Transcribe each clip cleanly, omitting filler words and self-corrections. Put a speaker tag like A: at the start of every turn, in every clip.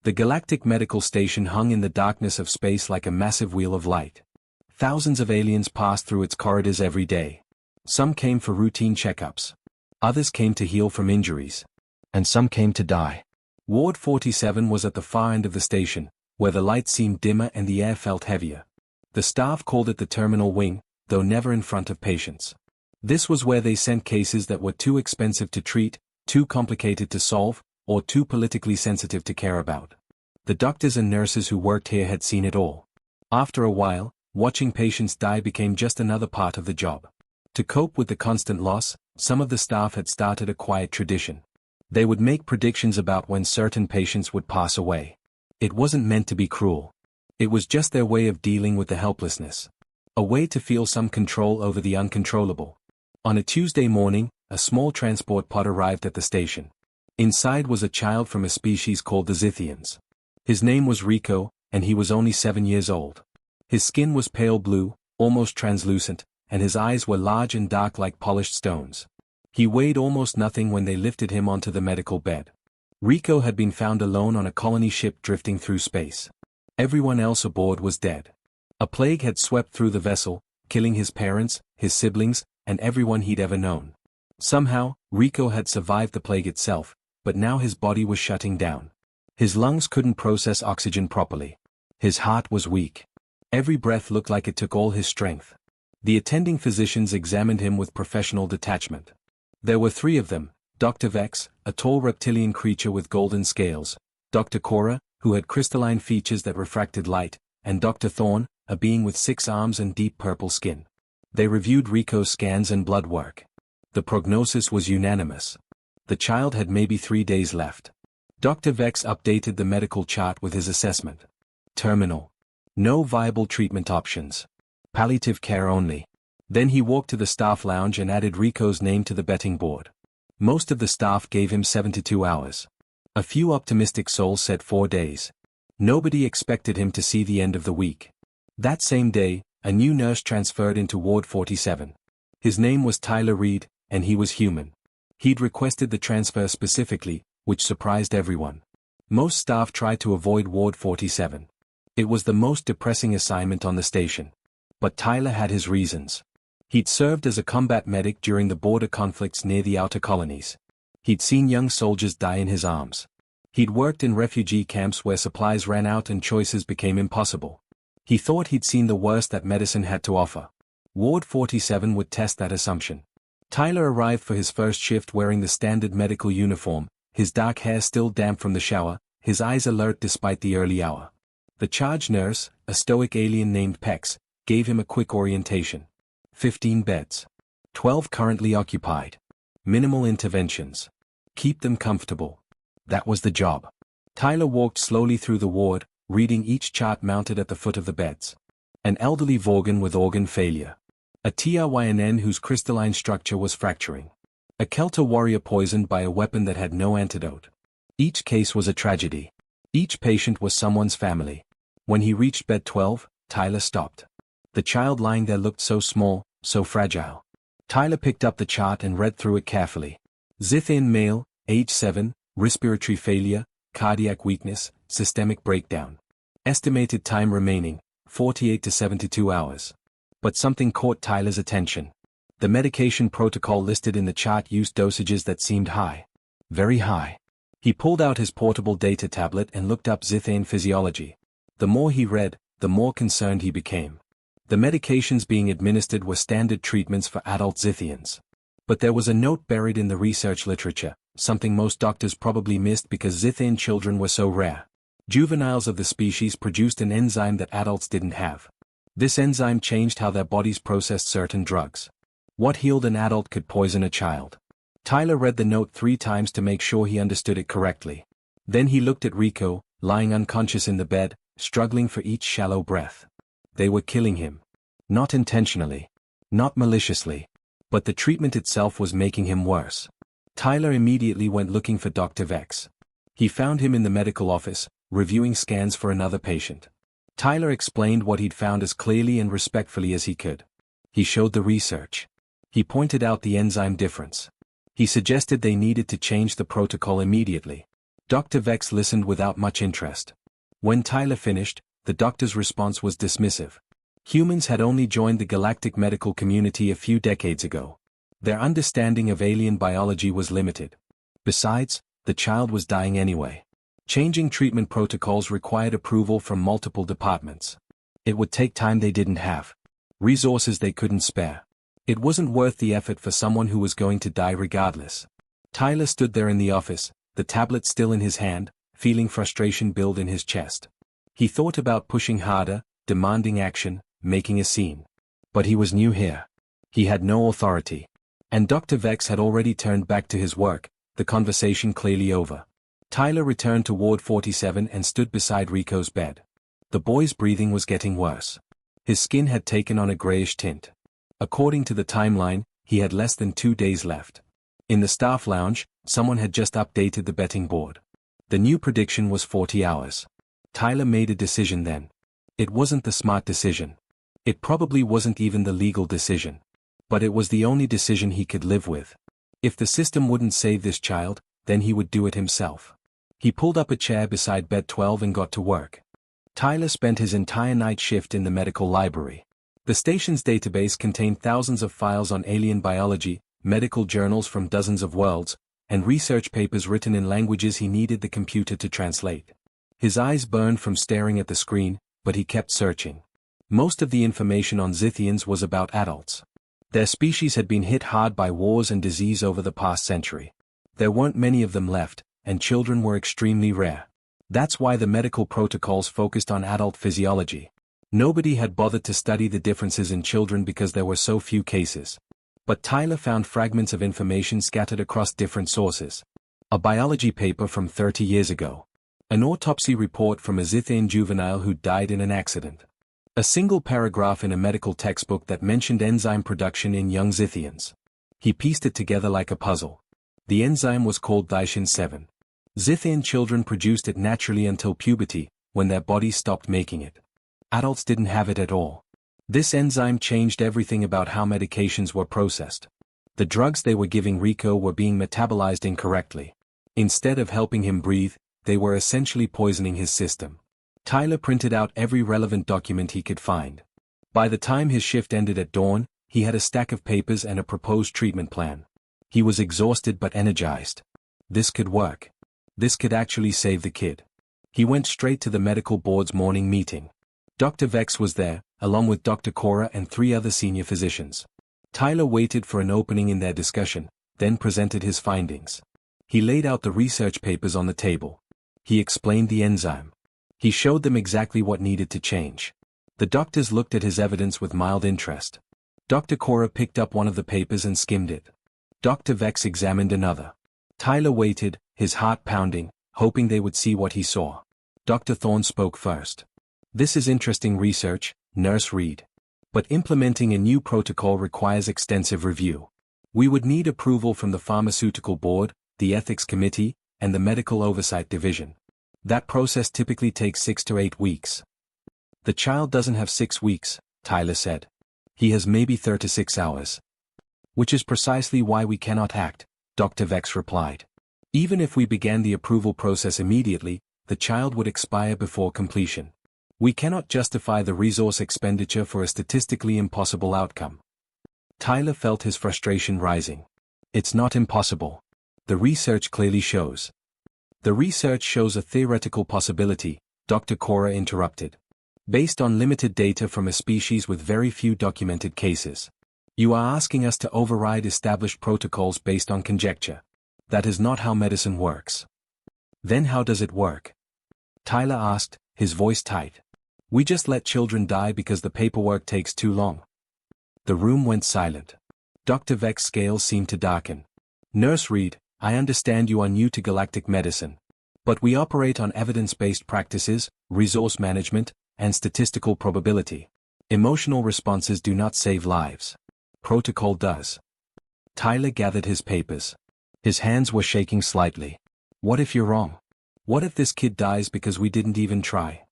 A: The Galactic Medical Station hung in the darkness of space like a massive wheel of light. Thousands of aliens passed through its corridors every day. Some came for routine checkups. Others came to heal from injuries. And some came to die. Ward 47 was at the far end of the station, where the light seemed dimmer and the air felt heavier. The staff called it the terminal wing, though never in front of patients. This was where they sent cases that were too expensive to treat, too complicated to solve, or too politically sensitive to care about. The doctors and nurses who worked here had seen it all. After a while, watching patients die became just another part of the job. To cope with the constant loss, some of the staff had started a quiet tradition. They would make predictions about when certain patients would pass away. It wasn't meant to be cruel. It was just their way of dealing with the helplessness. A way to feel some control over the uncontrollable. On a Tuesday morning, a small transport pod arrived at the station. Inside was a child from a species called the Zithians. His name was Rico, and he was only 7 years old. His skin was pale blue, almost translucent, and his eyes were large and dark like polished stones. He weighed almost nothing when they lifted him onto the medical bed. Rico had been found alone on a colony ship drifting through space. Everyone else aboard was dead. A plague had swept through the vessel, killing his parents, his siblings, and everyone he'd ever known. Somehow, Rico had survived the plague itself, but now his body was shutting down. His lungs couldn't process oxygen properly. His heart was weak. Every breath looked like it took all his strength. The attending physicians examined him with professional detachment. There were 3 of them: Dr. Vex, a tall reptilian creature with golden scales, Dr. Cora, who had crystalline features that refracted light, and Dr. Thorn, a being with 6 arms and deep purple skin. They reviewed Rico's scans and blood work. The prognosis was unanimous. The child had maybe 3 days left. Dr. Vex updated the medical chart with his assessment. Terminal. No viable treatment options. Palliative care only. Then he walked to the staff lounge and added Rico's name to the betting board. Most of the staff gave him 72 hours. A few optimistic souls said 4 days. Nobody expected him to see the end of the week. That same day, a new nurse transferred into Ward 47. His name was Tyler Reed, and he was human. He'd requested the transfer specifically, which surprised everyone. Most staff tried to avoid Ward 47. It was the most depressing assignment on the station. But Tyler had his reasons. He'd served as a combat medic during the border conflicts near the outer colonies. He'd seen young soldiers die in his arms. He'd worked in refugee camps where supplies ran out and choices became impossible. He thought he'd seen the worst that medicine had to offer. Ward 47 would test that assumption. Tyler arrived for his first shift wearing the standard medical uniform, his dark hair still damp from the shower, his eyes alert despite the early hour. The charge nurse, a stoic alien named Pex, gave him a quick orientation. 15 beds. 12 currently occupied. Minimal interventions. Keep them comfortable. That was the job. Tyler walked slowly through the ward, reading each chart mounted at the foot of the beds. An elderly Vorgan with organ failure. A Tyryn whose crystalline structure was fracturing. A Kelter warrior poisoned by a weapon that had no antidote. Each case was a tragedy. Each patient was someone's family. When he reached bed 12, Tyler stopped. The child lying there looked so small, so fragile. Tyler picked up the chart and read through it carefully. Zithian male, age 7, respiratory failure, cardiac weakness, systemic breakdown. Estimated time remaining, 48 to 72 hours. But something caught Tyler's attention. The medication protocol listed in the chart used dosages that seemed high. Very high. He pulled out his portable data tablet and looked up Zithian physiology. The more he read, the more concerned he became. The medications being administered were standard treatments for adult Zithians. But there was a note buried in the research literature, something most doctors probably missed because Zithian children were so rare. Juveniles of the species produced an enzyme that adults didn't have. This enzyme changed how their bodies processed certain drugs. What healed an adult could poison a child. Tyler read the note 3 times to make sure he understood it correctly. Then he looked at Rico, lying unconscious in the bed, struggling for each shallow breath. They were killing him. Not intentionally. Not maliciously. But the treatment itself was making him worse. Tyler immediately went looking for Dr. Vex. He found him in the medical office, reviewing scans for another patient. Tyler explained what he'd found as clearly and respectfully as he could. He showed the research. He pointed out the enzyme difference. He suggested they needed to change the protocol immediately. Dr. Vex listened without much interest. When Tyler finished, the doctor's response was dismissive. Humans had only joined the galactic medical community a few decades ago. Their understanding of alien biology was limited. Besides, the child was dying anyway. Changing treatment protocols required approval from multiple departments. It would take time they didn't have. Resources they couldn't spare. It wasn't worth the effort for someone who was going to die regardless. Tyler stood there in the office, the tablet still in his hand, feeling frustration build in his chest. He thought about pushing harder, demanding action, making a scene. But he was new here. He had no authority. And Dr. Vex had already turned back to his work, the conversation clearly over. Tyler returned to Ward 47 and stood beside Rico's bed. The boy's breathing was getting worse. His skin had taken on a grayish tint. According to the timeline, he had less than 2 days left. In the staff lounge, someone had just updated the betting board. The new prediction was 40 hours. Tyler made a decision then. It wasn't the smart decision. It probably wasn't even the legal decision. But it was the only decision he could live with. If the system wouldn't save this child, then he would do it himself. He pulled up a chair beside bed 12 and got to work. Tyler spent his entire night shift in the medical library. The station's database contained thousands of files on alien biology, medical journals from dozens of worlds, and research papers written in languages he needed the computer to translate. His eyes burned from staring at the screen, but he kept searching. Most of the information on Zithians was about adults. Their species had been hit hard by wars and disease over the past century. There weren't many of them left, and children were extremely rare. That's why the medical protocols focused on adult physiology. Nobody had bothered to study the differences in children because there were so few cases. But Tyler found fragments of information scattered across different sources. A biology paper from 30 years ago. An autopsy report from a Zithian juvenile who died in an accident. A single paragraph in a medical textbook that mentioned enzyme production in young Zithians. He pieced it together like a puzzle. The enzyme was called Thysin 7. Zithian children produced it naturally until puberty, when their bodies stopped making it. Adults didn't have it at all. This enzyme changed everything about how medications were processed. The drugs they were giving Rico were being metabolized incorrectly. Instead of helping him breathe, they were essentially poisoning his system. Tyler printed out every relevant document he could find. By the time his shift ended at dawn, he had a stack of papers and a proposed treatment plan. He was exhausted but energized. This could work. This could actually save the kid. He went straight to the medical board's morning meeting. Dr. Vex was there, along with Dr. Cora and 3 other senior physicians. Tyler waited for an opening in their discussion, then presented his findings. He laid out the research papers on the table. He explained the enzyme. He showed them exactly what needed to change. The doctors looked at his evidence with mild interest. Dr. Cora picked up one of the papers and skimmed it. Dr. Vex examined another. Tyler waited, his heart pounding, hoping they would see what he saw. Dr. Thorne spoke first. "This is interesting research, Nurse Reed. But implementing a new protocol requires extensive review. We would need approval from the Pharmaceutical Board, the Ethics Committee, and the Medical Oversight Division. That process typically takes 6 to 8 weeks. The child doesn't have 6 weeks, Tyler said. He has maybe 36 hours. Which is precisely why we cannot act, Dr. Vex replied. Even if we began the approval process immediately, the child would expire before completion. We cannot justify the resource expenditure for a statistically impossible outcome." Tyler felt his frustration rising. "It's not impossible. The research clearly shows." "The research shows a theoretical possibility," Dr. Cora interrupted. "Based on limited data from a species with very few documented cases. You are asking us to override established protocols based on conjecture. That is not how medicine works." "Then how does it work?" Tyler asked, his voice tight. "We just let children die because the paperwork takes too long." The room went silent. Dr. Vex's scales seemed to darken. "Nurse Reed, I understand you are new to galactic medicine. But we operate on evidence-based practices, resource management, and statistical probability. Emotional responses do not save lives. Protocol does." Tyler gathered his papers. His hands were shaking slightly. "What if you're wrong? What if this kid dies because we didn't even try?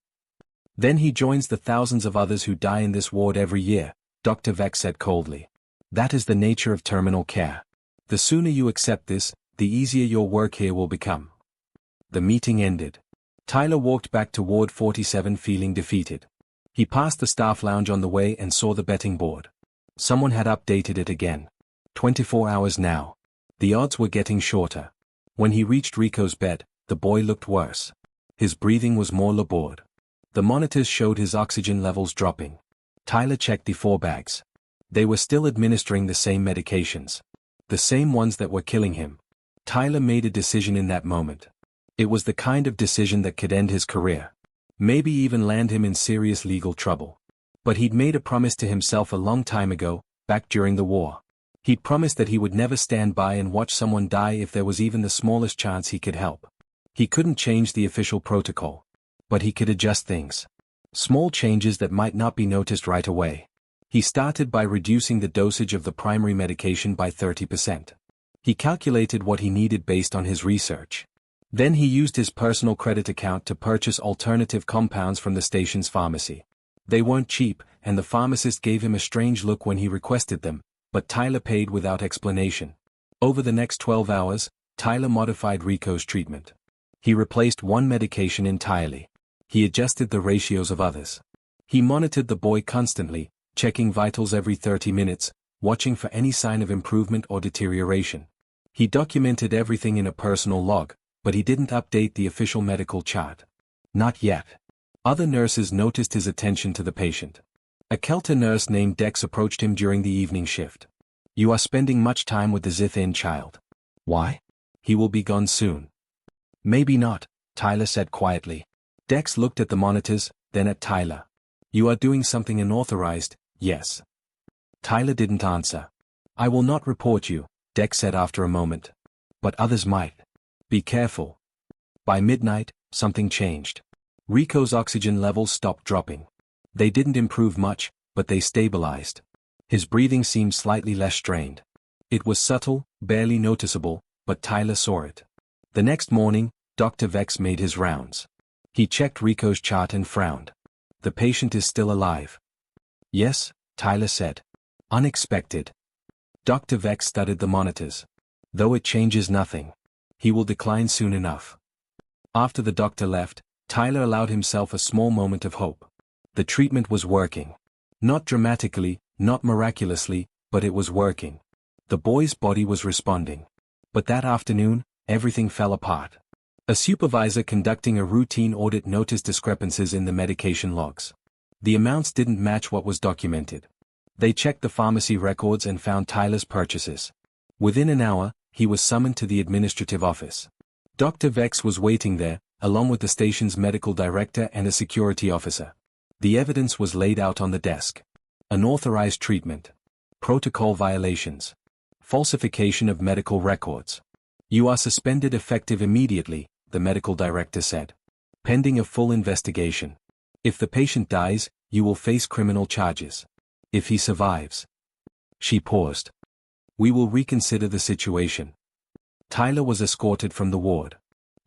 A: Then he joins the thousands of others who die in this ward every year," Dr. Vex said coldly. "That is the nature of terminal care. The sooner you accept this, the easier your work here will become." The meeting ended. Tyler walked back to Ward 47 feeling defeated. He passed the staff lounge on the way and saw the betting board. Someone had updated it again. 24 hours now. The odds were getting shorter. When he reached Rico's bed, the boy looked worse. His breathing was more labored. The monitors showed his oxygen levels dropping. Tyler checked the 4 bags. They were still administering the same medications. The same ones that were killing him. Tyler made a decision in that moment. It was the kind of decision that could end his career. Maybe even land him in serious legal trouble. But he'd made a promise to himself a long time ago, back during the war. He'd promised that he would never stand by and watch someone die if there was even the smallest chance he could help. He couldn't change the official protocol. But he could adjust things. Small changes that might not be noticed right away. He started by reducing the dosage of the primary medication by 30%. He calculated what he needed based on his research. Then he used his personal credit account to purchase alternative compounds from the station's pharmacy. They weren't cheap, and the pharmacist gave him a strange look when he requested them, but Tyler paid without explanation. Over the next 12 hours, Tyler modified Rico's treatment. He replaced one medication entirely. He adjusted the ratios of others. He monitored the boy constantly, checking vitals every 30 minutes, watching for any sign of improvement or deterioration. He documented everything in a personal log, but he didn't update the official medical chart. Not yet. Other nurses noticed his attention to the patient. A Kelter nurse named Dex approached him during the evening shift. "You are spending much time with the Zithin child. Why? He will be gone soon." "Maybe not," Tyler said quietly. Dex looked at the monitors, then at Tyler. "You are doing something unauthorized, yes?" Tyler didn't answer. "I will not report you," Dex said after a moment. "But others might. Be careful." By midnight, something changed. Rico's oxygen levels stopped dropping. They didn't improve much, but they stabilized. His breathing seemed slightly less strained. It was subtle, barely noticeable, but Tyler saw it. The next morning, Dr. Vex made his rounds. He checked Rico's chart and frowned. "The patient is still alive." "Yes," Tyler said. "Unexpected." Dr. Vex studied the monitors. "Though it changes nothing. He will decline soon enough." After the doctor left, Tyler allowed himself a small moment of hope. The treatment was working. Not dramatically, not miraculously, but it was working. The boy's body was responding. But that afternoon, everything fell apart. A supervisor conducting a routine audit noticed discrepancies in the medication logs. The amounts didn't match what was documented. They checked the pharmacy records and found Tyler's purchases. Within an hour, he was summoned to the administrative office. Dr. Vex was waiting there, along with the station's medical director and a security officer. The evidence was laid out on the desk. Unauthorized treatment. Protocol violations. Falsification of medical records. "You are suspended effective immediately," the medical director said. "Pending a full investigation. If the patient dies, you will face criminal charges. If he survives." She paused. "We will reconsider the situation." Tyler was escorted from the ward.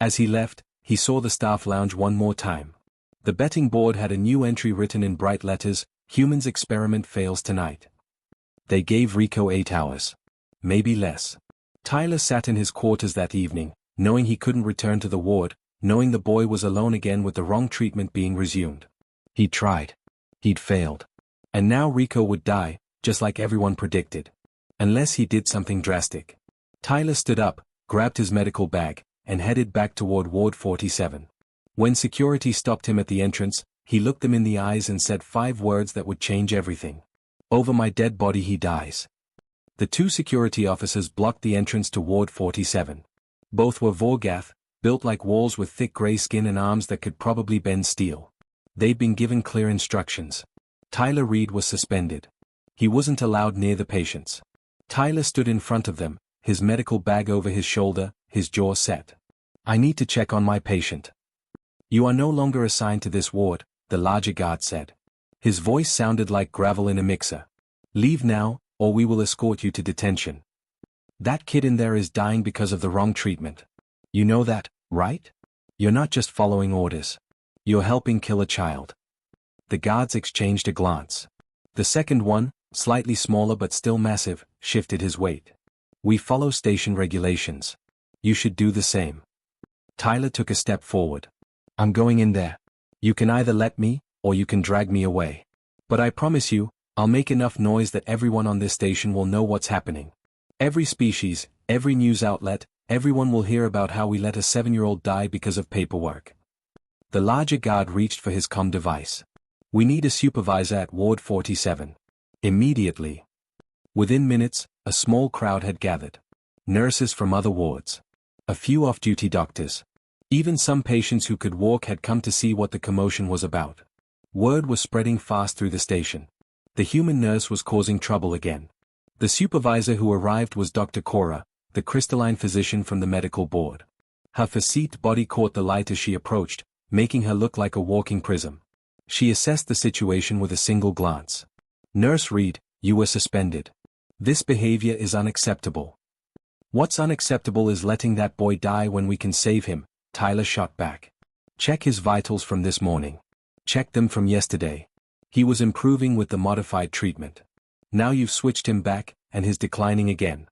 A: As he left, he saw the staff lounge one more time. The betting board had a new entry written in bright letters: "Humans experiment fails tonight." They gave Rico 8 hours. Maybe less. Tyler sat in his quarters that evening, knowing he couldn't return to the ward, knowing the boy was alone again with the wrong treatment being resumed. He'd tried. He'd failed. And now Rico would die, just like everyone predicted. Unless he did something drastic. Tyler stood up, grabbed his medical bag, and headed back toward Ward 47. When security stopped him at the entrance, he looked them in the eyes and said 5 words that would change everything. "Over my dead body he dies." The 2 security officers blocked the entrance to Ward 47. Both were Vorgath, built like walls with thick gray skin and arms that could probably bend steel. They'd been given clear instructions. Tyler Reed was suspended. He wasn't allowed near the patients. Tyler stood in front of them, his medical bag over his shoulder, his jaw set. "I need to check on my patient." "You are no longer assigned to this ward," the larger guard said. His voice sounded like gravel in a mixer. "Leave now, or we will escort you to detention. That kid in there is dying because of the wrong treatment. You know that, right? You're not just following orders. You're helping kill a child." The guards exchanged a glance. The second one, slightly smaller but still massive, shifted his weight. "We follow station regulations. You should do the same." Tyler took a step forward. I'm going in there. You can either let me, or you can drag me away. But I promise you, I'll make enough noise that everyone on this station will know what's happening. Every species, every news outlet, everyone will hear about how we let a 7-year-old die because of paperwork. The larger guard reached for his comm device. We need a supervisor at Ward 47. Immediately. Within minutes, a small crowd had gathered. Nurses from other wards. A few off-duty doctors. Even some patients who could walk had come to see what the commotion was about. Word was spreading fast through the station. The human nurse was causing trouble again. The supervisor who arrived was Dr. Cora, the crystalline physician from the medical board. Her facete body caught the light as she approached, making her look like a walking prism. She assessed the situation with a single glance. Nurse Reed, you were suspended. This behavior is unacceptable. What's unacceptable is letting that boy die when we can save him, Tyler shot back. Check his vitals from this morning. Check them from yesterday. He was improving with the modified treatment. Now you've switched him back, and he's declining again.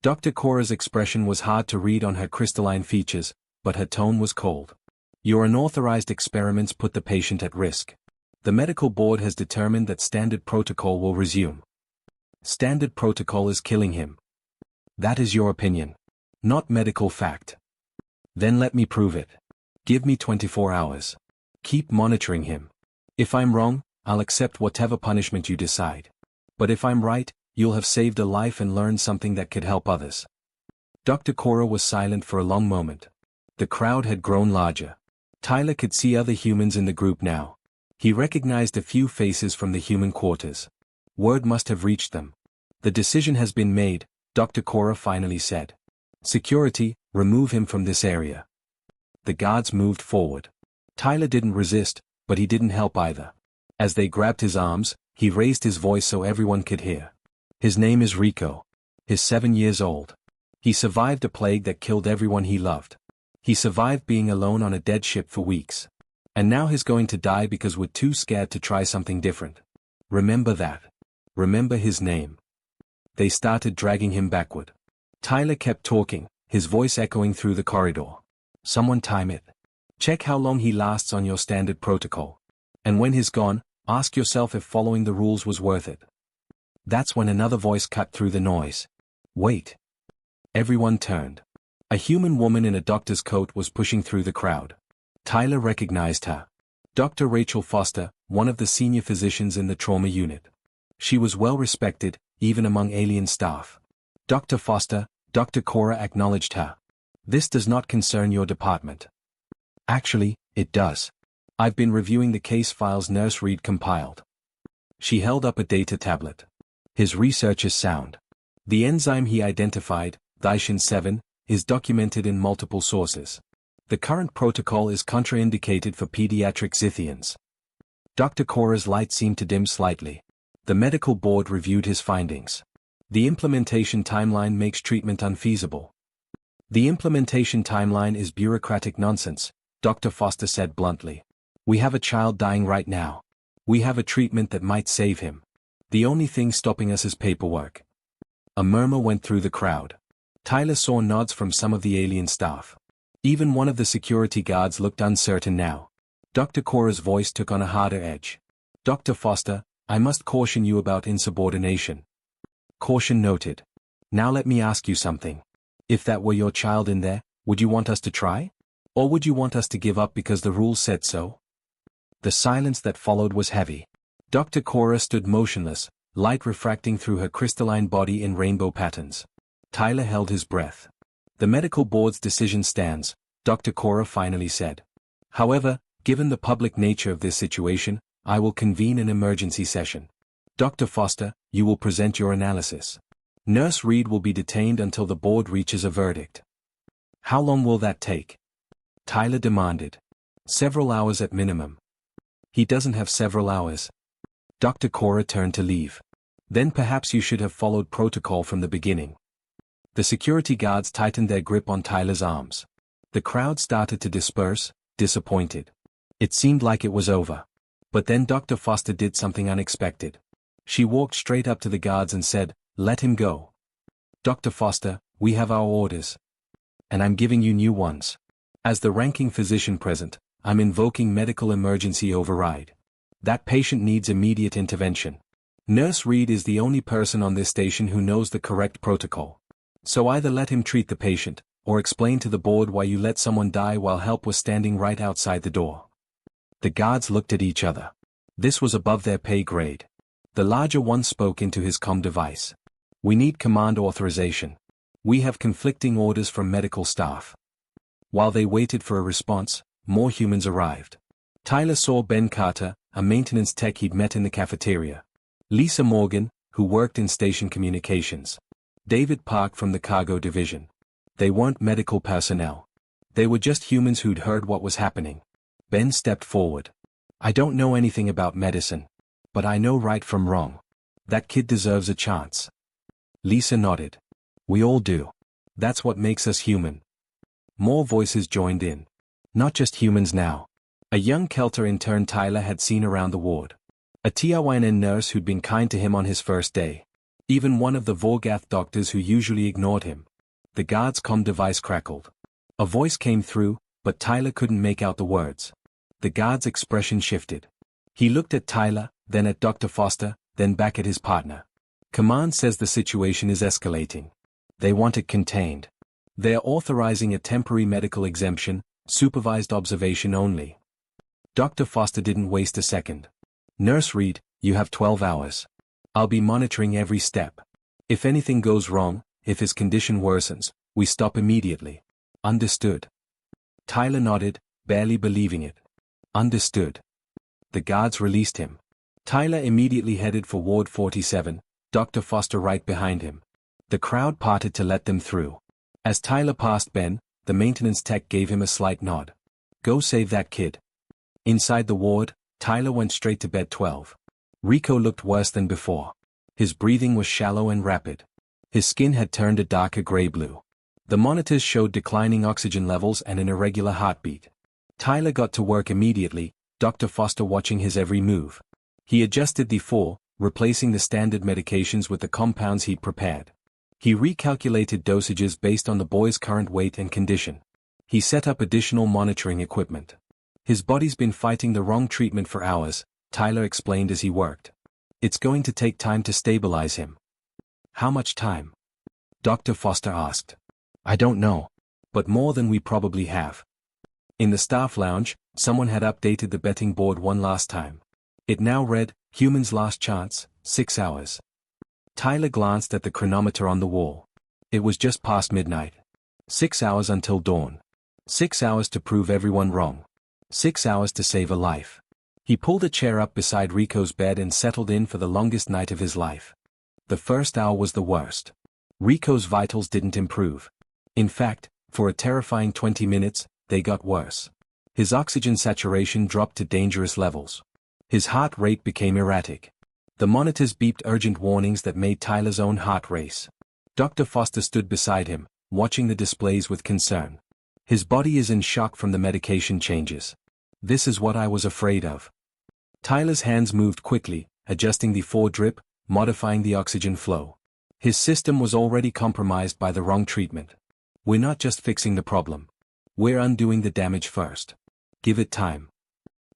A: Dr. Cora's expression was hard to read on her crystalline features, but her tone was cold. Your unauthorized experiments put the patient at risk. The medical board has determined that standard protocol will resume. Standard protocol is killing him. That is your opinion. Not medical fact. Then let me prove it. Give me 24 hours. Keep monitoring him. If I'm wrong, I'll accept whatever punishment you decide. But if I'm right, you'll have saved a life and learned something that could help others. Dr. Cora was silent for a long moment. The crowd had grown larger. Tyler could see other humans in the group now. He recognized a few faces from the human quarters. Word must have reached them. The decision has been made, Dr. Cora finally said. Security, remove him from this area. The guards moved forward. Tyler didn't resist, but he didn't help either. As they grabbed his arms, he raised his voice so everyone could hear. His name is Rico. He's 7 years old. He survived a plague that killed everyone he loved. He survived being alone on a dead ship for weeks. And now he's going to die because we're too scared to try something different. Remember that. Remember his name. They started dragging him backward. Tyler kept talking, his voice echoing through the corridor. Someone time it. Check how long he lasts on your standard protocol. And when he's gone, ask yourself if following the rules was worth it. That's when another voice cut through the noise. Wait. Everyone turned. A human woman in a doctor's coat was pushing through the crowd. Tyler recognized her. Dr. Rachel Foster, one of the senior physicians in the trauma unit. She was well respected, even among alien staff. Dr. Foster, Dr. Cora acknowledged her. This does not concern your department. Actually, it does. I've been reviewing the case files Nurse Reed compiled. She held up a data tablet. His research is sound. The enzyme he identified, Thysin 7, is documented in multiple sources. The current protocol is contraindicated for pediatric Zithians. Dr. Cora's light seemed to dim slightly. The medical board reviewed his findings. The implementation timeline makes treatment unfeasible. The implementation timeline is bureaucratic nonsense, Dr. Foster said bluntly. We have a child dying right now. We have a treatment that might save him. The only thing stopping us is paperwork. A murmur went through the crowd. Tyler saw nods from some of the alien staff. Even one of the security guards looked uncertain now. Dr. Cora's voice took on a harder edge. Dr. Foster, I must caution you about insubordination. Caution noted. Now let me ask you something. If that were your child in there, would you want us to try? Or would you want us to give up because the rules said so? The silence that followed was heavy. Dr. Cora stood motionless, light refracting through her crystalline body in rainbow patterns. Tyler held his breath. The medical board's decision stands, Dr. Cora finally said. However, given the public nature of this situation, I will convene an emergency session. Dr. Foster, you will present your analysis. Nurse Reed will be detained until the board reaches a verdict. How long will that take? Tyler demanded. Several hours at minimum. He doesn't have several hours. Dr. Cora turned to leave. Then perhaps you should have followed protocol from the beginning. The security guards tightened their grip on Tyler's arms. The crowd started to disperse, disappointed. It seemed like it was over. But then Dr. Foster did something unexpected. She walked straight up to the guards and said, "Let him go." Dr. Foster, we have our orders. And I'm giving you new ones. As the ranking physician present, I'm invoking medical emergency override. That patient needs immediate intervention. Nurse Reed is the only person on this station who knows the correct protocol. So either let him treat the patient, or explain to the board why you let someone die while help was standing right outside the door. The guards looked at each other. This was above their pay grade. The larger one spoke into his comm device. We need command authorization. We have conflicting orders from medical staff. While they waited for a response, more humans arrived. Tyler saw Ben Carter, a maintenance tech he'd met in the cafeteria. Lisa Morgan, who worked in station communications. David Park from the cargo division. They weren't medical personnel. They were just humans who'd heard what was happening. Ben stepped forward. I don't know anything about medicine. But I know right from wrong. That kid deserves a chance. Lisa nodded. We all do. That's what makes us human. More voices joined in. Not just humans now. A young Kelter intern Tyler had seen around the ward. A TRYNN nurse who'd been kind to him on his first day. Even one of the Vorgath doctors who usually ignored him. The guard's comm device crackled. A voice came through, but Tyler couldn't make out the words. The guard's expression shifted. He looked at Tyler, then at Dr. Foster, then back at his partner. Command says the situation is escalating. They want it contained. They're authorizing a temporary medical exemption, supervised observation only. Dr. Foster didn't waste a second. Nurse Reed, you have 12 hours. I'll be monitoring every step. If anything goes wrong, if his condition worsens, we stop immediately. Understood. Tyler nodded, barely believing it. Understood. The guards released him. Tyler immediately headed for Ward 47, Dr. Foster right behind him. The crowd parted to let them through. As Tyler passed Ben, the maintenance tech gave him a slight nod. Go save that kid. Inside the ward, Tyler went straight to bed 12. Rico looked worse than before. His breathing was shallow and rapid. His skin had turned a darker gray-blue. The monitors showed declining oxygen levels and an irregular heartbeat. Tyler got to work immediately, Dr. Foster watching his every move. He adjusted the four, replacing the standard medications with the compounds he'd prepared. He recalculated dosages based on the boy's current weight and condition. He set up additional monitoring equipment. His body's been fighting the wrong treatment for hours, Tyler explained as he worked. It's going to take time to stabilize him. How much time? Dr. Foster asked. I don't know. But more than we probably have. In the staff lounge, someone had updated the betting board one last time. It now read, Human's last chance, 6 hours. Tyler glanced at the chronometer on the wall. It was just past midnight. 6 hours until dawn. 6 hours to prove everyone wrong. 6 hours to save a life. He pulled a chair up beside Rico's bed and settled in for the longest night of his life. The first hour was the worst. Rico's vitals didn't improve. In fact, for a terrifying 20 minutes, they got worse. His oxygen saturation dropped to dangerous levels. His heart rate became erratic. The monitors beeped urgent warnings that made Tyler's own heart race. Dr. Foster stood beside him, watching the displays with concern. His body is in shock from the medication changes. This is what I was afraid of. Tyler's hands moved quickly, adjusting the four-drip, modifying the oxygen flow. His system was already compromised by the wrong treatment. We're not just fixing the problem. We're undoing the damage first. Give it time.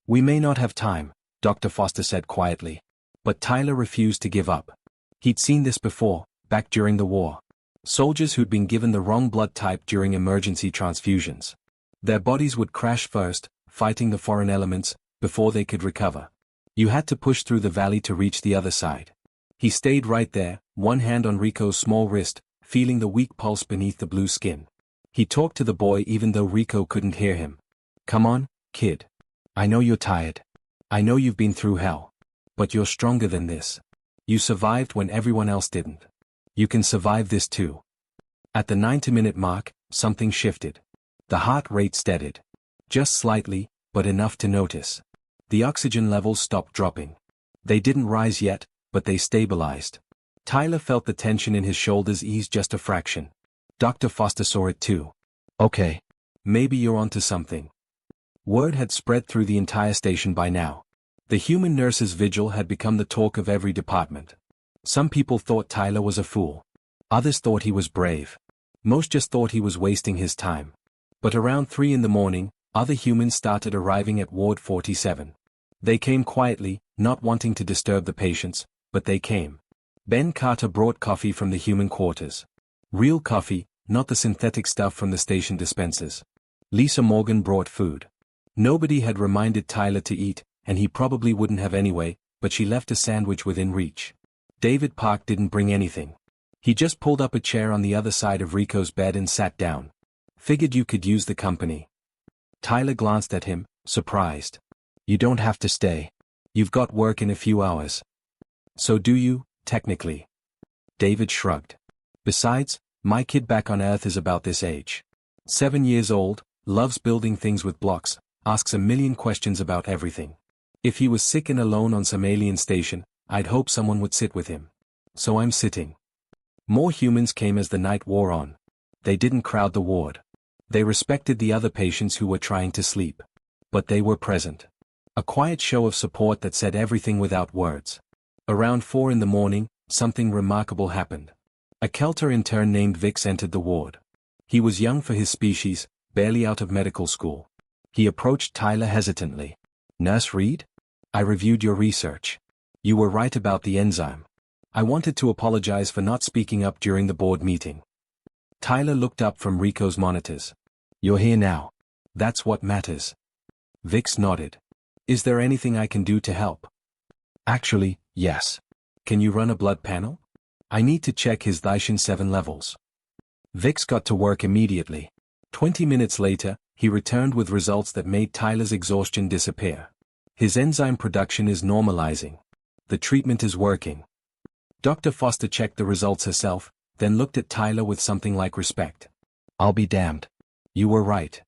A: We may not have time, Dr. Foster said quietly. But Tyler refused to give up. He'd seen this before, back during the war. Soldiers who'd been given the wrong blood type during emergency transfusions. Their bodies would crash first, fighting the foreign elements, before they could recover. You had to push through the valley to reach the other side. He stayed right there, one hand on Rico's small wrist, feeling the weak pulse beneath the blue skin. He talked to the boy even though Rico couldn't hear him. Come on, kid. I know you're tired. I know you've been through hell. But you're stronger than this. You survived when everyone else didn't. You can survive this too. At the 90-minute mark, something shifted. The heart rate steadied. Just slightly, but enough to notice. The oxygen levels stopped dropping. They didn't rise yet, but they stabilized. Tyler felt the tension in his shoulders ease just a fraction. Dr. Foster saw it too. Okay. Maybe you're onto something. Word had spread through the entire station by now. The human nurses' vigil had become the talk of every department. Some people thought Tyler was a fool. Others thought he was brave. Most just thought he was wasting his time. But around 3 in the morning, other humans started arriving at Ward 47. They came quietly, not wanting to disturb the patients, but they came. Ben Carter brought coffee from the human quarters. Real coffee, not the synthetic stuff from the station dispensers. Lisa Morgan brought food. Nobody had reminded Tyler to eat, and he probably wouldn't have anyway, but she left a sandwich within reach. David Park didn't bring anything. He just pulled up a chair on the other side of Rico's bed and sat down. Figured you could use the company. Tyler glanced at him, surprised. You don't have to stay. You've got work in a few hours. So do you, technically? David shrugged. Besides, my kid back on Earth is about this age. 7 years old, loves building things with blocks, asks a million questions about everything. If he was sick and alone on some alien station, I'd hope someone would sit with him. So I'm sitting. More humans came as the night wore on. They didn't crowd the ward. They respected the other patients who were trying to sleep. But they were present. A quiet show of support that said everything without words. Around 4 in the morning, something remarkable happened. A Kelter intern named Vix entered the ward. He was young for his species, barely out of medical school. He approached Tyler hesitantly. Nurse Reed? I reviewed your research. You were right about the enzyme. I wanted to apologize for not speaking up during the board meeting. Tyler looked up from Rico's monitors. You're here now. That's what matters. Vix nodded. Is there anything I can do to help? Actually, yes. Can you run a blood panel? I need to check his Thytion 7 levels. Vix got to work immediately. 20 minutes later, he returned with results that made Tyler's exhaustion disappear. His enzyme production is normalizing. The treatment is working. Dr. Foster checked the results herself, then looked at Tyler with something like respect. I'll be damned. You were right.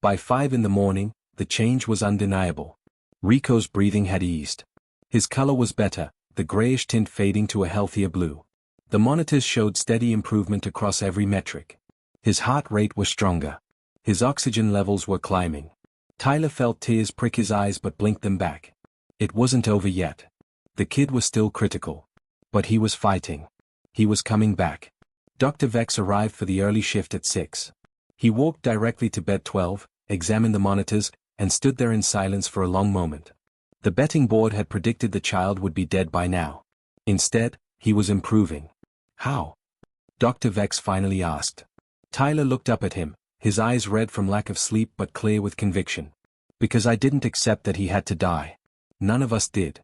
A: By 5 in the morning, the change was undeniable. Rico's breathing had eased. His color was better, the grayish tint fading to a healthier blue. The monitors showed steady improvement across every metric. His heart rate was stronger. His oxygen levels were climbing. Tyler felt tears prick his eyes but blinked them back. It wasn't over yet. The kid was still critical. But he was fighting. He was coming back. Dr. Vex arrived for the early shift at 6. He walked directly to bed 12, examined the monitors, and stood there in silence for a long moment. The betting board had predicted the child would be dead by now. Instead, he was improving. How? Dr. Vex finally asked. Tyler looked up at him, his eyes red from lack of sleep but clear with conviction. Because I didn't accept that he had to die. None of us did.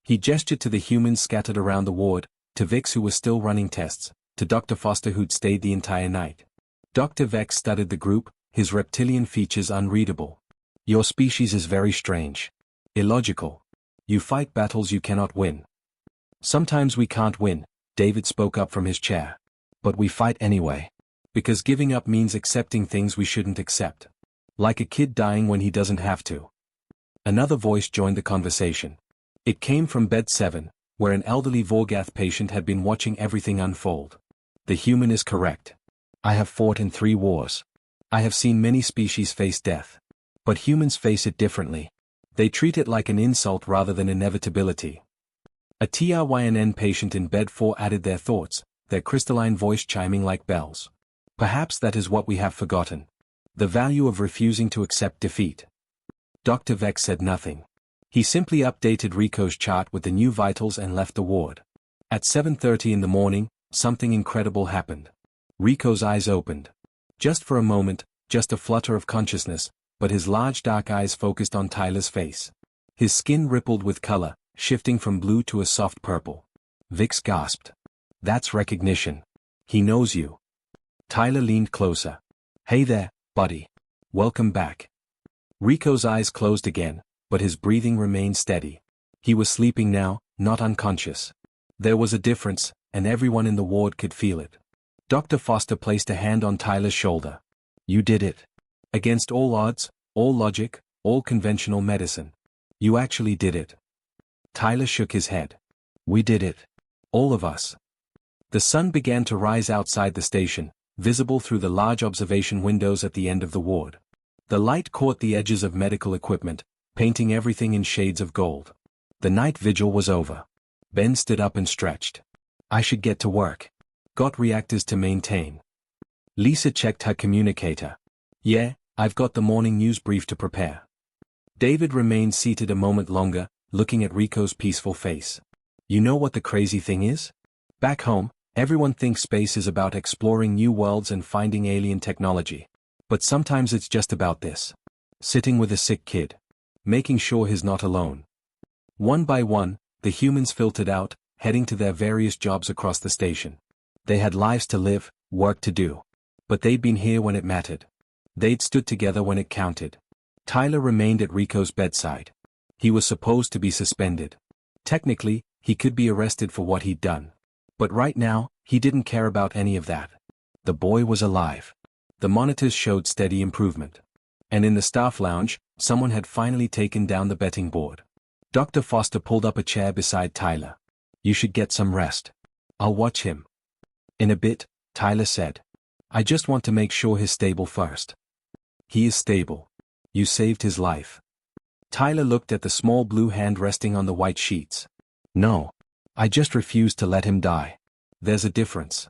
A: He gestured to the humans scattered around the ward, to Vix who was still running tests, to Dr. Foster who'd stayed the entire night. Dr. Vex studied the group, his reptilian features unreadable. Your species is very strange. Illogical. You fight battles you cannot win. Sometimes we can't win, David spoke up from his chair. But we fight anyway. Because giving up means accepting things we shouldn't accept. Like a kid dying when he doesn't have to. Another voice joined the conversation. It came from bed 7, where an elderly Vorgath patient had been watching everything unfold. The human is correct. I have fought in 3 wars. I have seen many species face death. But humans face it differently. They treat it like an insult rather than inevitability. A TRYNN patient in bed 4 added their thoughts, their crystalline voice chiming like bells. Perhaps that is what we have forgotten. The value of refusing to accept defeat. Dr. Vex said nothing. He simply updated Rico's chart with the new vitals and left the ward. At 7:30 in the morning, something incredible happened. Rico's eyes opened. Just for a moment, just a flutter of consciousness, but his large dark eyes focused on Tyler's face. His skin rippled with color, shifting from blue to a soft purple. Vix gasped. That's recognition. He knows you. Tyler leaned closer. Hey there, buddy. Welcome back. Rico's eyes closed again, but his breathing remained steady. He was sleeping now, not unconscious. There was a difference, and everyone in the ward could feel it. Dr. Foster placed a hand on Tyler's shoulder. You did it. Against all odds, all logic, all conventional medicine. You actually did it. Tyler shook his head. We did it. All of us. The sun began to rise outside the station, visible through the large observation windows at the end of the ward. The light caught the edges of medical equipment, painting everything in shades of gold. The night vigil was over. Ben stood up and stretched. I should get to work. Got reactors to maintain. Lisa checked her communicator. Yeah, I've got the morning news brief to prepare. David remained seated a moment longer, looking at Rico's peaceful face. You know what the crazy thing is? Back home, everyone thinks space is about exploring new worlds and finding alien technology. But sometimes it's just about this. Sitting with a sick kid. Making sure he's not alone. One by one, the humans filtered out, heading to their various jobs across the station. They had lives to live, work to do. But they'd been here when it mattered. They'd stood together when it counted. Tyler remained at Rico's bedside. He was supposed to be suspended. Technically, he could be arrested for what he'd done. But right now, he didn't care about any of that. The boy was alive. The monitors showed steady improvement. And in the staff lounge, someone had finally taken down the betting board. Dr. Foster pulled up a chair beside Tyler. You should get some rest. I'll watch him. In a bit, Tyler said. I just want to make sure he's stable first. He is stable. You saved his life. Tyler looked at the small blue hand resting on the white sheets. No. I just refuse to let him die. There's a difference.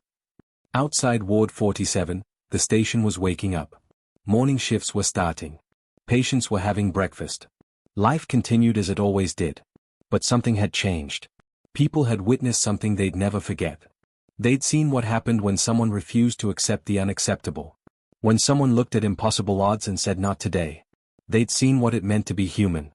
A: Outside Ward 47, the station was waking up. Morning shifts were starting. Patients were having breakfast. Life continued as it always did. But something had changed. People had witnessed something they'd never forget. They'd seen what happened when someone refused to accept the unacceptable. When someone looked at impossible odds and said not today. They'd seen what it meant to be human.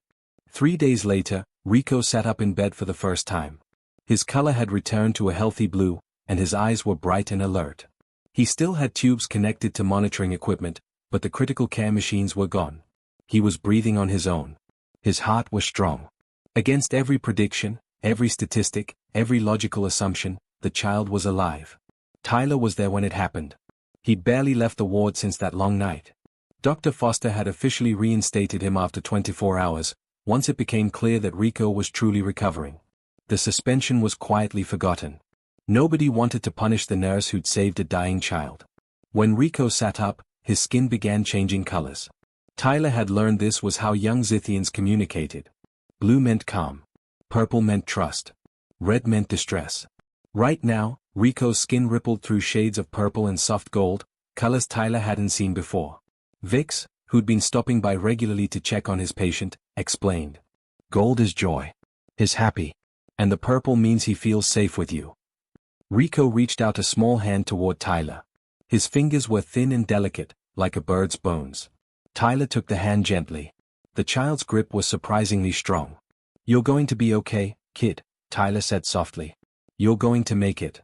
A: 3 days later, Rico sat up in bed for the first time. His color had returned to a healthy blue, and his eyes were bright and alert. He still had tubes connected to monitoring equipment, but the critical care machines were gone. He was breathing on his own. His heart was strong. Against every prediction, every statistic, every logical assumption, the child was alive. Tyler was there when it happened. He'd barely left the ward since that long night. Dr. Foster had officially reinstated him after 24 hours, once it became clear that Rico was truly recovering. The suspension was quietly forgotten. Nobody wanted to punish the nurse who'd saved a dying child. When Rico sat up, his skin began changing colors. Tyler had learned this was how young Zithians communicated. Blue meant calm. Purple meant trust. Red meant distress. Right now, Rico's skin rippled through shades of purple and soft gold, colors Tyler hadn't seen before. Vix, who'd been stopping by regularly to check on his patient, explained. Gold is joy. Is happy. And the purple means he feels safe with you. Rico reached out a small hand toward Tyler. His fingers were thin and delicate, like a bird's bones. Tyler took the hand gently. The child's grip was surprisingly strong. You're going to be okay, kid, Tyler said softly. You're going to make it.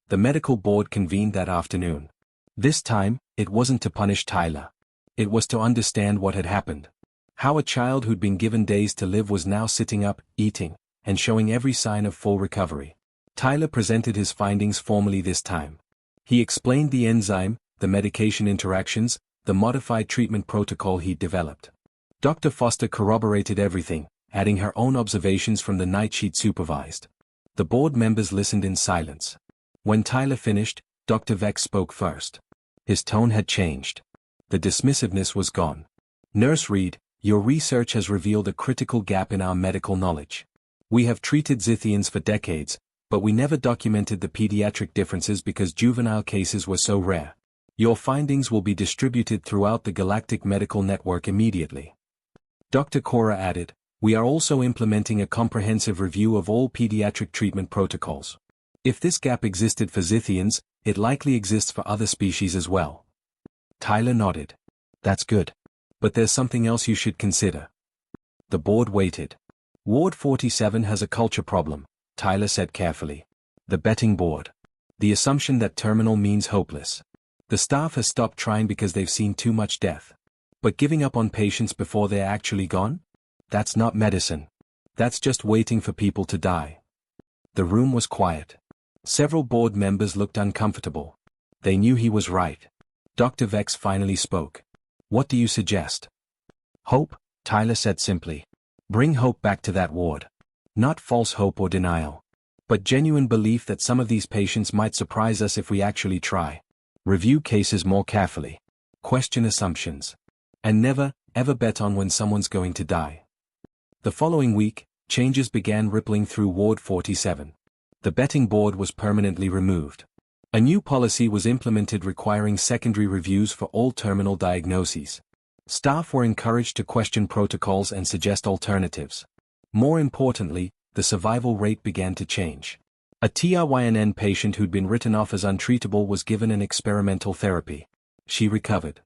A: The medical board convened that afternoon. This time, it wasn't to punish Tyler. It was to understand what had happened. How a child who'd been given days to live was now sitting up, eating, and showing every sign of full recovery. Tyler presented his findings formally this time. He explained the enzyme, the medication interactions, the modified treatment protocol he'd developed. Dr. Foster corroborated everything, adding her own observations from the night she'd supervised. The board members listened in silence. When Tyler finished, Dr. Vex spoke first. His tone had changed. The dismissiveness was gone. Nurse Reed, your research has revealed a critical gap in our medical knowledge. We have treated Zithians for decades, but we never documented the pediatric differences because juvenile cases were so rare. Your findings will be distributed throughout the Galactic Medical Network immediately. Dr. Cora added, we are also implementing a comprehensive review of all pediatric treatment protocols. If this gap existed for Zithians, it likely exists for other species as well. Tyler nodded. That's good. But there's something else you should consider. The board waited. Ward 47 has a culture problem, Tyler said carefully. The betting board. The assumption that terminal means hopeless. The staff has stopped trying because they've seen too much death. But giving up on patients before they're actually gone? That's not medicine. That's just waiting for people to die. The room was quiet. Several board members looked uncomfortable. They knew he was right. Dr. Vex finally spoke. What do you suggest? Hope, Tyler said simply. Bring hope back to that ward. Not false hope or denial. But genuine belief that some of these patients might surprise us if we actually try. Review cases more carefully. Question assumptions. And never, ever bet on when someone's going to die. The following week, changes began rippling through Ward 47. The betting board was permanently removed. A new policy was implemented requiring secondary reviews for all terminal diagnoses. Staff were encouraged to question protocols and suggest alternatives. More importantly, the survival rate began to change. A TRYNN patient who'd been written off as untreatable was given an experimental therapy. She recovered.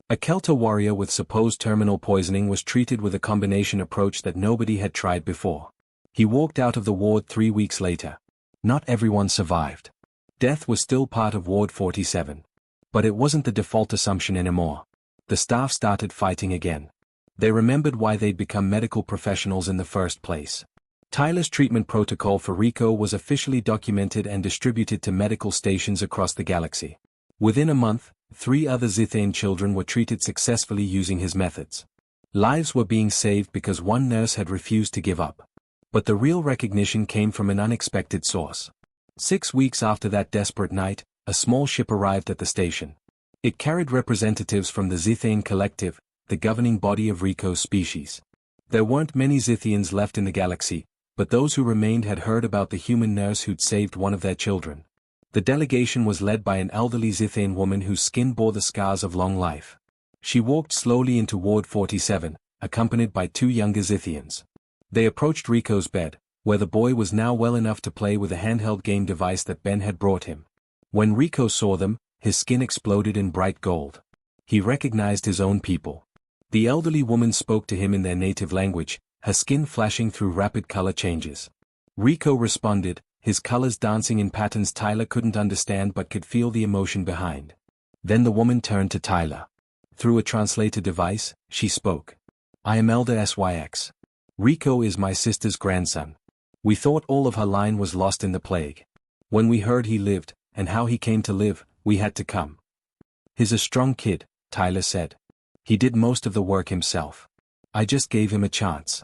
A: A Kelter warrior with supposed terminal poisoning was treated with a combination approach that nobody had tried before. He walked out of the ward 3 weeks later. Not everyone survived. Death was still part of Ward 47. But it wasn't the default assumption anymore. The staff started fighting again. They remembered why they'd become medical professionals in the first place. Tyler's treatment protocol for Rico was officially documented and distributed to medical stations across the galaxy. Within a month, 3 other Zithane children were treated successfully using his methods. Lives were being saved because one nurse had refused to give up. But the real recognition came from an unexpected source. 6 weeks after that desperate night, a small ship arrived at the station. It carried representatives from the Zithane Collective, the governing body of Rico's species. There weren't many Zithians left in the galaxy, but those who remained had heard about the human nurse who'd saved one of their children. The delegation was led by an elderly Zithane woman whose skin bore the scars of long life. She walked slowly into Ward 47, accompanied by 2 younger Zithians. They approached Rico's bed, where the boy was now well enough to play with a handheld game device that Ben had brought him. When Rico saw them, his skin exploded in bright gold. He recognized his own people. The elderly woman spoke to him in their native language, her skin flashing through rapid color changes. Rico responded, his colors dancing in patterns Tyler couldn't understand but could feel the emotion behind. Then the woman turned to Tyler. Through a translator device, she spoke. I am Elder SYX. Rico is my sister's grandson. We thought all of her line was lost in the plague. When we heard he lived, and how he came to live, we had to come. He's a strong kid, Tyler said. He did most of the work himself. I just gave him a chance.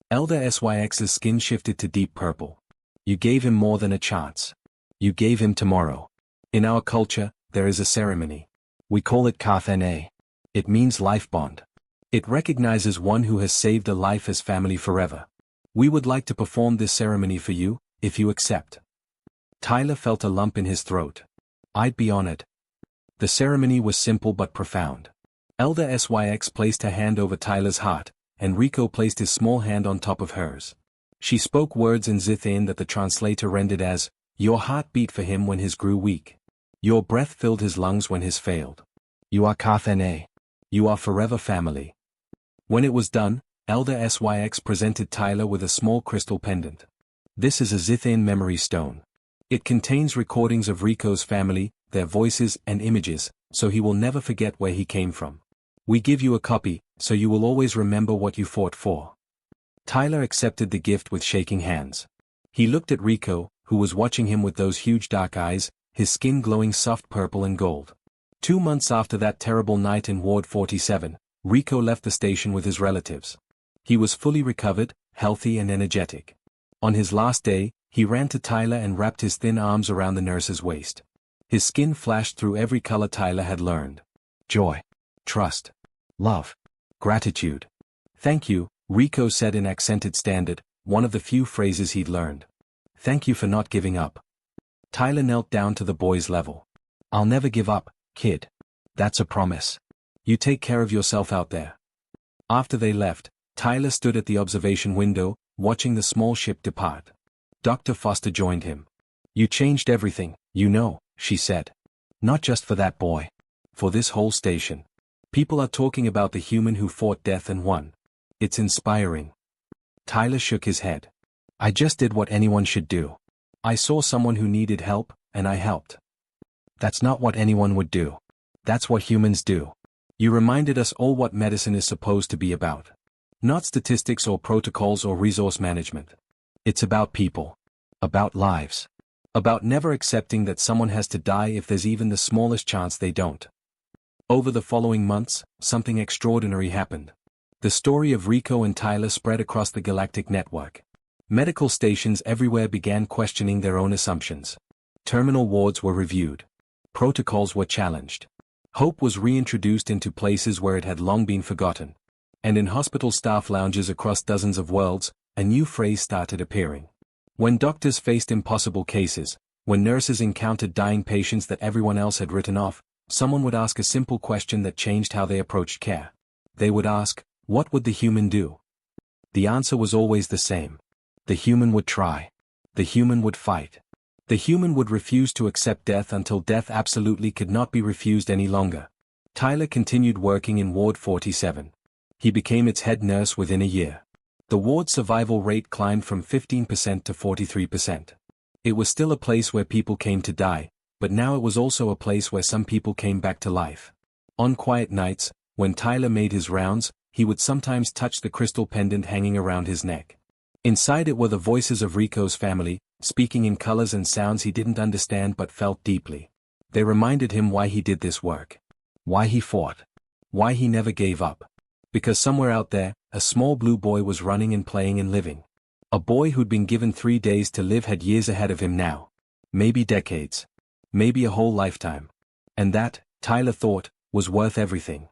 A: Elder SYX's skin shifted to deep purple. You gave him more than a chance. You gave him tomorrow. In our culture, there is a ceremony. We call it Kathene. It means life bond. It recognizes one who has saved a life as family forever. We would like to perform this ceremony for you, if you accept. Tyler felt a lump in his throat. I'd be honored. The ceremony was simple but profound. Elder SYX placed her hand over Tyler's heart, and Rico placed his small hand on top of hers. She spoke words in Zithane that the translator rendered as, your heart beat for him when his grew weak. Your breath filled his lungs when his failed. You are Kathene. You are forever family. When it was done, Elder SYX presented Tyler with a small crystal pendant. This is a Zithane memory stone. It contains recordings of Rico's family, their voices and images, so he will never forget where he came from. We give you a copy, so you will always remember what you fought for. Tyler accepted the gift with shaking hands. He looked at Rico, who was watching him with those huge dark eyes, his skin glowing soft purple and gold. 2 months after that terrible night in Ward 47, Rico left the station with his relatives. He was fully recovered, healthy and energetic. On his last day, he ran to Tyler and wrapped his thin arms around the nurse's waist. His skin flashed through every color Tyler had learned. Joy. Trust. Love. Gratitude. Thank you, Rico said in accented standard, one of the few phrases he'd learned. Thank you for not giving up. Tyler knelt down to the boy's level. I'll never give up, kid. That's a promise. You take care of yourself out there. After they left, Tyler stood at the observation window, watching the small ship depart. Dr. Foster joined him. You changed everything, you know, she said. Not just for that boy. For this whole station. People are talking about the human who fought death and won. It's inspiring. Tyler shook his head. I just did what anyone should do. I saw someone who needed help, and I helped. That's not what anyone would do. That's what humans do. You reminded us all what medicine is supposed to be about. Not statistics or protocols or resource management. It's about people. About lives. About never accepting that someone has to die if there's even the smallest chance they don't. Over the following months, something extraordinary happened. The story of Rico and Tyler spread across the galactic network. Medical stations everywhere began questioning their own assumptions. Terminal wards were reviewed. Protocols were challenged. Hope was reintroduced into places where it had long been forgotten. And in hospital staff lounges across dozens of worlds, a new phrase started appearing. When doctors faced impossible cases, When nurses encountered dying patients that everyone else had written off, someone would ask a simple question that changed how they approached care. They would ask, what would the human do? The answer was always the same. The human would try. The human would fight. The human would refuse to accept death until death absolutely could not be refused any longer. Tyler continued working in Ward 47. He became its head nurse within a year. The ward's survival rate climbed from 15% to 43%. It was still a place where people came to die, but now it was also a place where some people came back to life. On quiet nights, when Tyler made his rounds, he would sometimes touch the crystal pendant hanging around his neck. Inside it were the voices of Rico's family, speaking in colors and sounds he didn't understand but felt deeply. They reminded him why he did this work. Why he fought. Why he never gave up. Because somewhere out there, a small blue boy was running and playing and living. A boy who'd been given 3 days to live had years ahead of him now. Maybe decades. Maybe a whole lifetime. And that, Tyler thought, was worth everything.